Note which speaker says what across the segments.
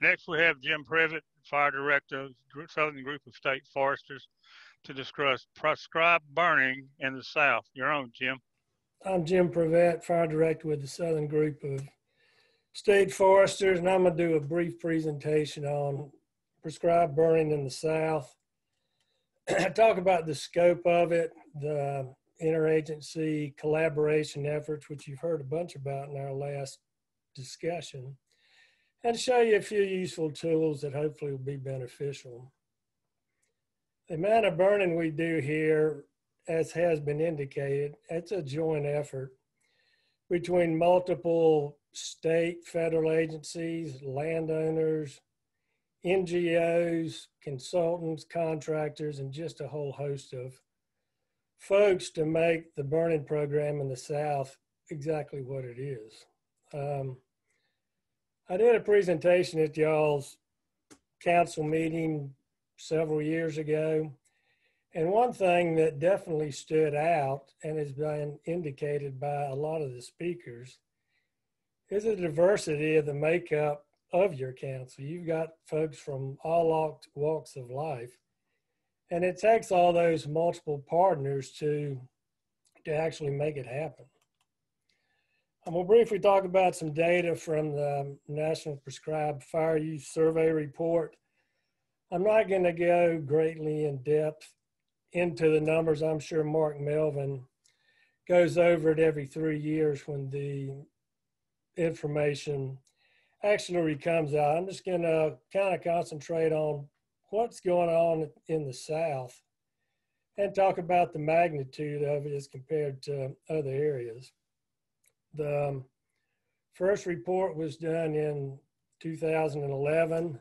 Speaker 1: Next, we have Jim Prevette, Fire Director, Southern Group of State Foresters, to discuss prescribed burning in the South. You're on, Jim.
Speaker 2: I'm Jim Prevette, Fire Director with the Southern Group of State Foresters, and I'm going to do a brief presentation on prescribed burning in the South. Talk about the scope of it, the interagency collaboration efforts, which you've heard a bunch about in our last discussion, and show you a few useful tools that hopefully will be beneficial. The amount of burning we do here, as has been indicated, it's a joint effort between multiple state, federal agencies, landowners, NGOs, consultants, contractors, and just a whole host of folks to make the burning program in the South exactly what it is. I did a presentation at y'all's council meeting several years ago, and one thing that definitely stood out and has been indicated by a lot of the speakers is the diversity of the makeup of your council. You've got folks from all walks of life, and it takes all those multiple partners to actually make it happen. I'm going to briefly talk about some data from the National Prescribed Fire Use Survey report. I'm not going to go greatly in depth into the numbers. I'm sure Mark Melvin goes over it every 3 years when the information actually comes out. I'm just going to kind of concentrate on what's going on in the South and talk about the magnitude of it as compared to other areas. The first report was done in 2011,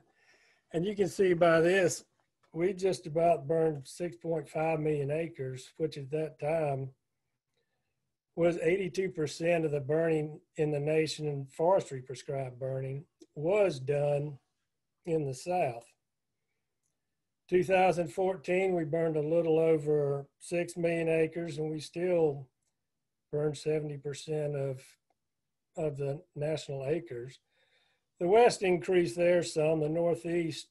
Speaker 2: and you can see by this, we just about burned 6.5 million acres, which at that time was 82% of the burning in the nation, and forestry prescribed burning was done in the South. 2014, we burned a little over 6 million acres, and we still burned 70% of the national acres. The West increased there some, the Northeast,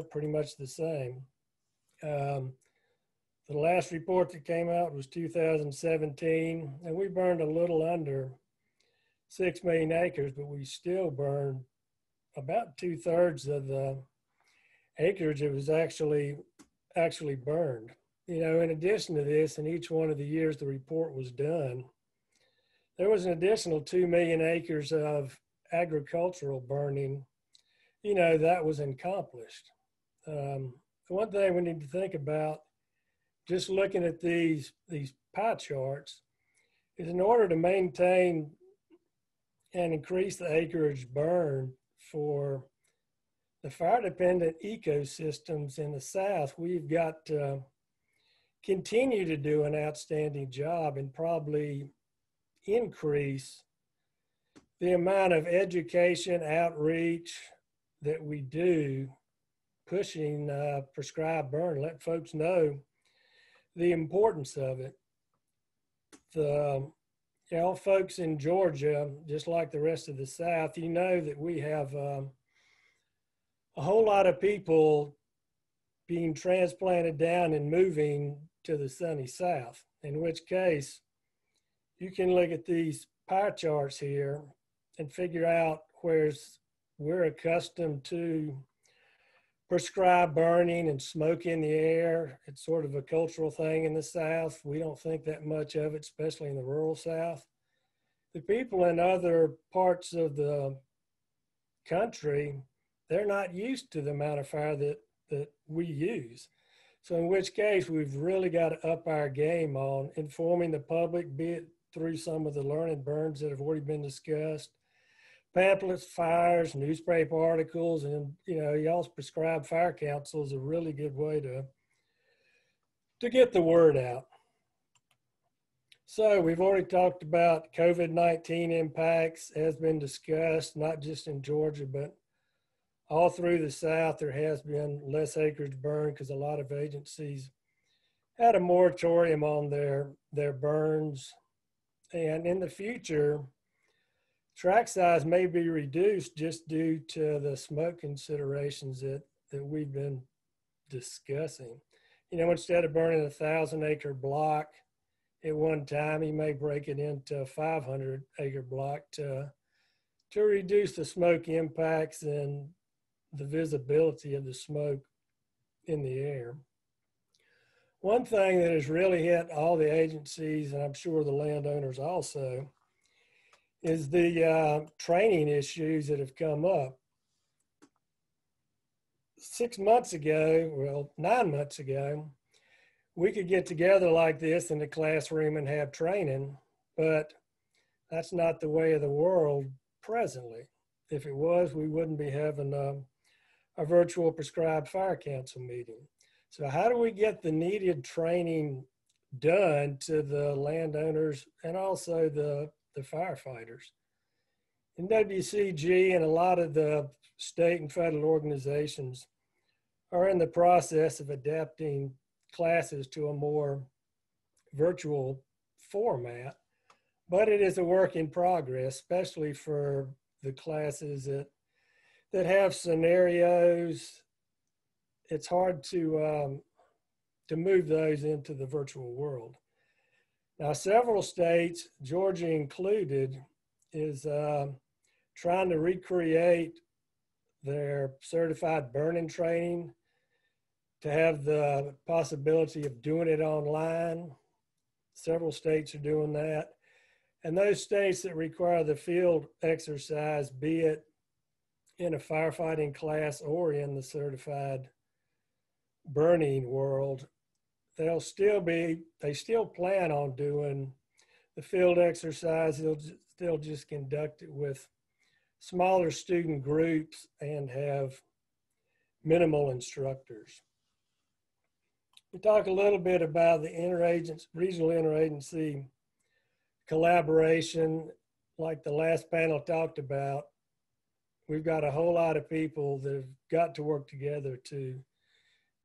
Speaker 2: pretty much the same. The last report that came out was 2017, and we burned a little under 6 million acres, but we still burned about 2/3 of the acreage that was actually burned. In addition to this, in each one of the years the report was done, there was an additional 2 million acres of agricultural burning, that was accomplished. One thing we need to think about, just looking at these pie charts, is in order to maintain and increase the acreage burned for the fire-dependent ecosystems in the South, we've got to continue to do an outstanding job and probably increase the amount of education outreach that we do, pushing prescribed burn, let folks know the importance of it. All folks in Georgia, just like the rest of the South, that we have a whole lot of people being transplanted down and moving to the sunny South, in which case you can look at these pie charts here and figure out where we're accustomed to prescribed burning and smoke in the air. It's sort of a cultural thing in the South. We don't think that much of it, especially in the rural South. The people in other parts of the country, they're not used to the amount of fire that we use. So in which case, we've really got to up our game on informing the public, be it through some of the learned burns that have already been discussed, pamphlets, fires, newspaper articles, and y'all's prescribed fire council is a really good way to get the word out. So we've already talked about COVID-19 impacts, has been discussed, not just in Georgia, but all through the South. There has been less acreage burned because a lot of agencies had a moratorium on their burns. And in the future, track size may be reduced just due to the smoke considerations that we've been discussing. You know, instead of burning a 1,000-acre block at one time, he may break it into a 500-acre block to reduce the smoke impacts and the visibility of the smoke in the air. One thing that has really hit all the agencies, and I'm sure the landowners also, is the training issues that have come up. 6 months ago, well, 9 months ago, we could get together like this in the classroom and have training, but that's not the way of the world presently. If it was, we wouldn't be having a virtual prescribed fire council meeting. So how do we get the needed training done to the landowners and also the firefighters? In WCG and a lot of the state and federal organizations are in the process of adapting classes to a more virtual format, but it is a work in progress, especially for the classes that have scenarios. It's hard to move those into the virtual world. Now, several states, Georgia included, is trying to recreate their certified burning training to have the possibility of doing it online. Several states are doing that. And those states that require the field exercise, be it in a firefighting class or in the certified burning world, they still plan on doing the field exercise. They'll just conduct it with smaller student groups and have minimal instructors. We talk a little bit about the regional interagency collaboration. Like the last panel talked about, we've got a whole lot of people that have got to work together to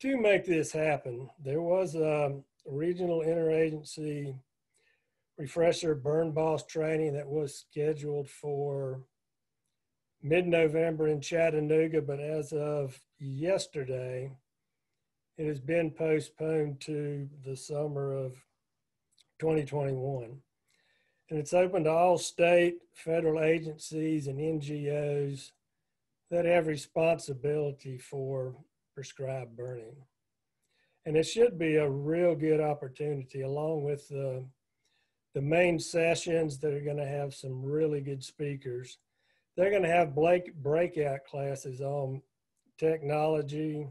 Speaker 2: make this happen. There was a regional interagency refresher burn boss training that was scheduled for mid-November in Chattanooga, but as of yesterday, it has been postponed to the summer of 2021. And it's open to all state, federal agencies, and NGOs that have responsibility for prescribed burning. And it should be a real good opportunity, along with the main sessions that are going to have some really good speakers. They're going to have breakout classes on technology,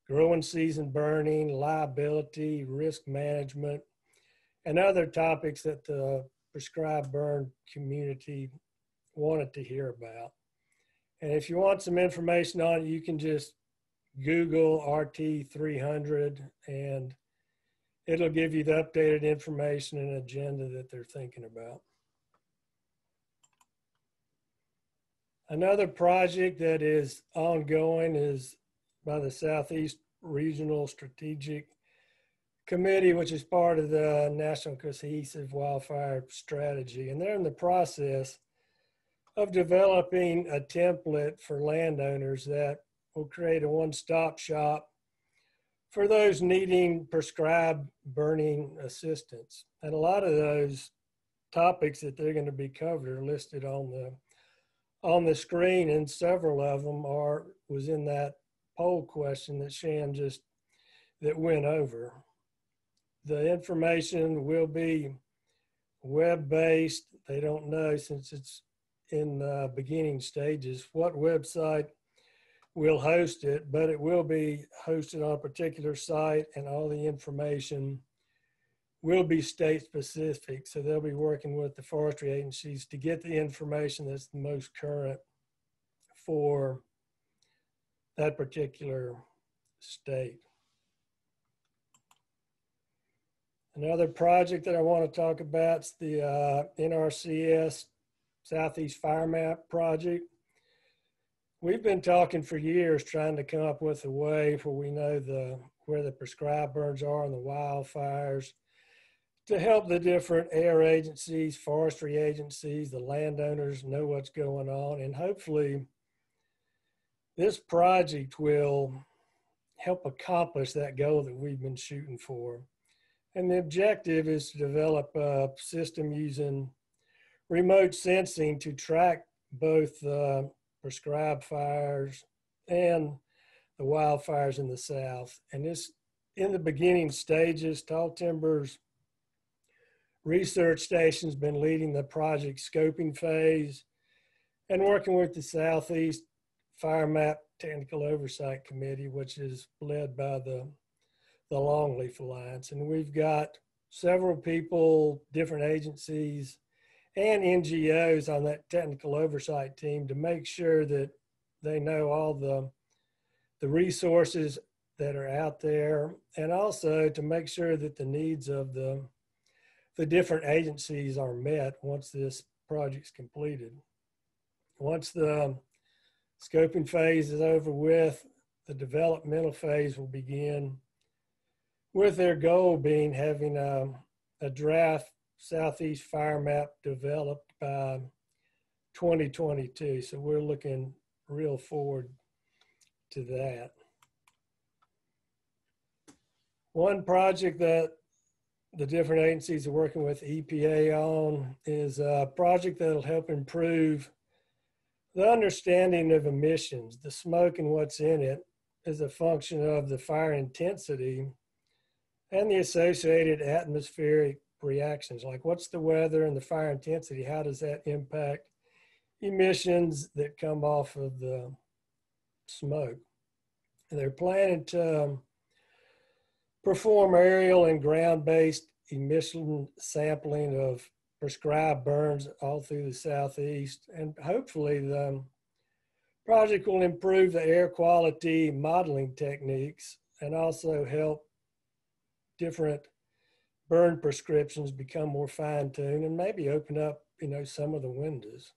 Speaker 2: growing season burning, liability, risk management, and other topics that the prescribed burn community wanted to hear about. And if you want some information on it, you can just Google RT300 and it'll give you the updated information and agenda that they're thinking about. Another project that is ongoing is by the Southeast Regional Strategic Committee, which is part of the National Cohesive Wildfire Strategy. And they're in the process of developing a template for landowners that will create a one-stop shop for those needing prescribed burning assistance. And a lot of those topics that they're going to be covered are listed on the screen, and several of them was in that poll question that Shan that went over. The information will be web-based. They don't know, since it's in the beginning stages, what website will host it, but it will be hosted on a particular site, and all the information will be state specific. So they'll be working with the forestry agencies to get the information that's the most current for that particular state. Another project that I want to talk about is the NRCS Southeast Fire Map project. We've been talking for years trying to come up with a way where we know where the prescribed burns are and the wildfires, to help the different air agencies, forestry agencies, the landowners know what's going on. And hopefully this project will help accomplish that goal that we've been shooting for. And the objective is to develop a system using remote sensing to track both prescribed fires and the wildfires in the South. And this, in the beginning stages, Tall Timber's research station's been leading the project scoping phase and working with the Southeast Fire Map Technical Oversight Committee, which is led by the Longleaf Alliance. And we've got several people, different agencies, and NGOs on that technical oversight team to make sure that they know all the resources that are out there, and also to make sure that the needs of the different agencies are met once this project's completed. Once the scoping phase is over with, the developmental phase will begin, with their goal being having a draft Southeast Fire Map developed by 2022. So we're looking real forward to that. One project that the different agencies are working with EPA on is a project that'll help improve the understanding of emissions. The smoke and what's in it is a function of the fire intensity and the associated atmospheric reactions, like what's the weather and the fire intensity, how does that impact emissions that come off of the smoke. And they're planning to perform aerial and ground-based emission sampling of prescribed burns all through the Southeast. And hopefully the project will improve the air quality modeling techniques and also help different burn prescriptions become more fine-tuned and maybe open up, some of the windows.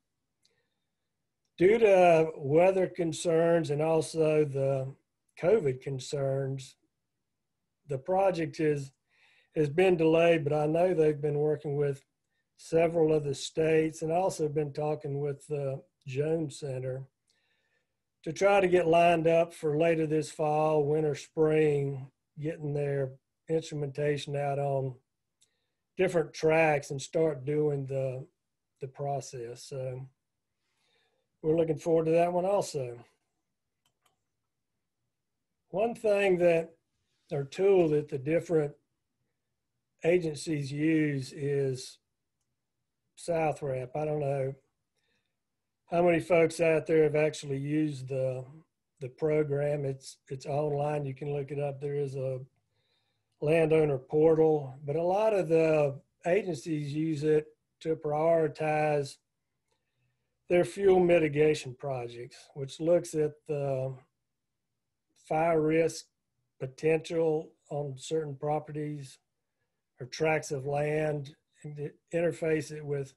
Speaker 2: Due to weather concerns and also the COVID concerns, the project has been delayed, but I know they've been working with several of the states and also been talking with the Jones Center to try to get lined up for later this fall, winter, spring, getting their instrumentation out on different tracks and start doing the process. So we're looking forward to that one also. One thing or tool that the different agencies use is SouthWrap. I don't know how many folks out there have actually used the program. It's online. You can look it up. There is a landowner portal, but a lot of the agencies use it to prioritize their fuel mitigation projects, which looks at the fire risk potential on certain properties or tracts of land, and to interface it with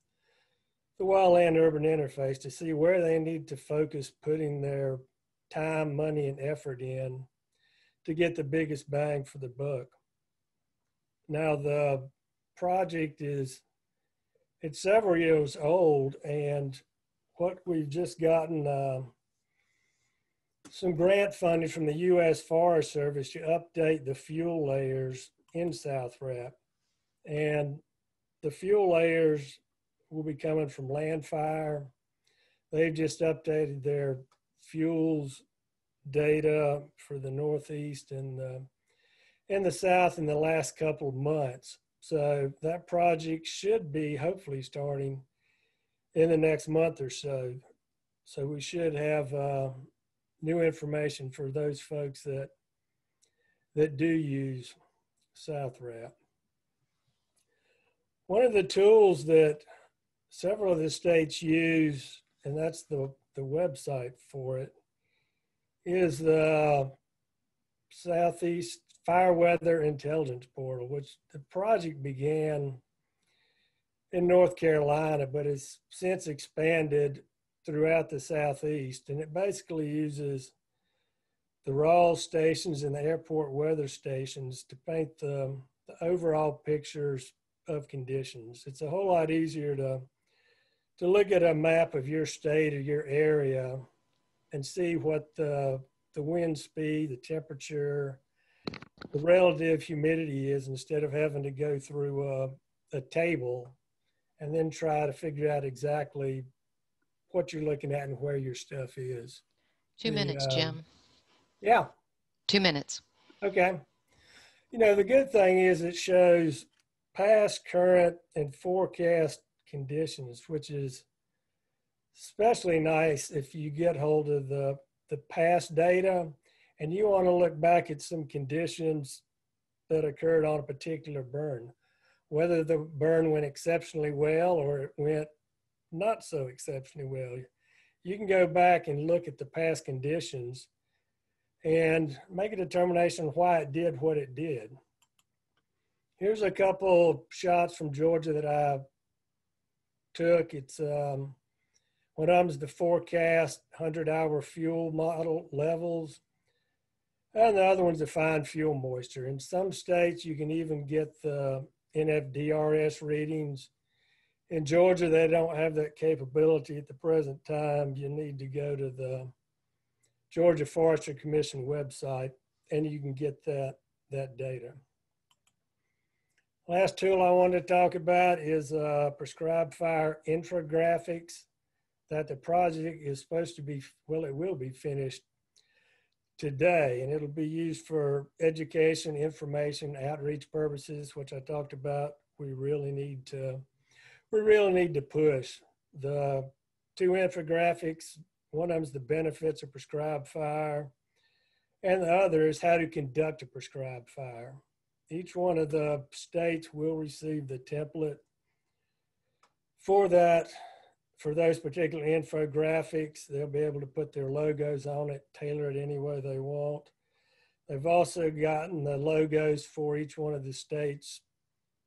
Speaker 2: the wildland urban interface to see where they need to focus putting their time, money, and effort in to get the biggest bang for the buck. Now the project it's several years old, and what we've just gotten some grant funding from the U.S. Forest Service to update the fuel layers in SouthWrap. And the fuel layers will be coming from land fire. They've just updated their fuels data for the Northeast and the South in the last couple of months. So that project should be hopefully starting in the next month or so. So we should have new information for those folks that do use SouthWrap. One of the tools that several of the states use, and that's the website for it, is the Southeast Fire Weather Intelligence Portal, which the project began in North Carolina, but has since expanded throughout the Southeast. And it basically uses the RAW stations and the airport weather stations to paint the overall pictures of conditions. It's a whole lot easier to look at a map of your state or your area and see what the wind speed, the temperature, the relative humidity is, instead of having to go through a table and then try to figure out exactly what you're looking at and where your stuff is.
Speaker 3: 2 minutes, Jim.
Speaker 2: Yeah.
Speaker 3: 2 minutes.
Speaker 2: Okay. You know, the good thing is it shows past, current, and forecast conditions, which is especially nice if you get hold of the past data and you want to look back at some conditions that occurred on a particular burn, whether the burn went exceptionally well or it went not so exceptionally well. You can go back and look at the past conditions and make a determination why it did what it did. Here's a couple shots from Georgia that I took. It's one of them's the forecast 100-hour fuel model levels, and the other one's the fine fuel moisture. In some states, you can even get the NFDRS readings. In Georgia, they don't have that capability at the present time. You need to go to the Georgia Forestry Commission website, and you can get that data. Last tool I wanted to talk about is prescribed fire infographics that the project is supposed to be, well, it will be finished today, and it'll be used for education, information, outreach purposes, which I talked about. We really need to push. The two infographics, one of them is the benefits of prescribed fire, and the other is how to conduct a prescribed fire. Each one of the states will receive the template for that, for those particular infographics. They'll be able to put their logos on it, tailor it any way they want. They've also gotten the logos for each one of the states'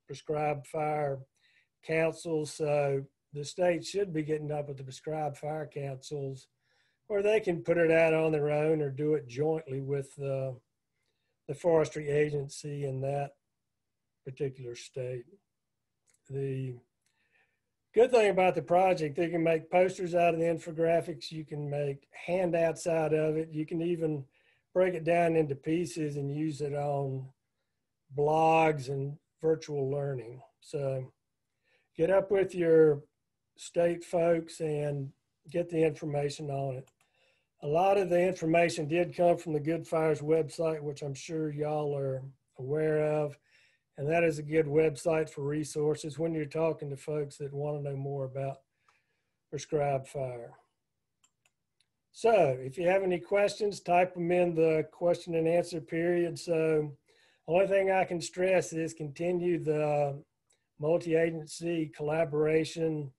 Speaker 2: prescribed fire councils. So the state should be getting up with the prescribed fire councils, or they can put it out on their own or do it jointly with the forestry agency in that particular state. The good thing about the project, they can make posters out of the infographics. You can make handouts out of it. You can even break it down into pieces and use it on blogs and virtual learning. So get up with your state folks and get the information on it. A lot of the information did come from the Good Fires website, which I'm sure y'all are aware of. And that is a good website for resources when you're talking to folks that want to know more about prescribed fire. So if you have any questions, type them in the question and answer period. So the only thing I can stress is continue the multi-agency collaboration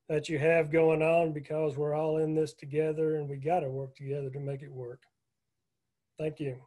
Speaker 2: that you have going on, because we're all in this together and we got to work together to make it work. Thank you.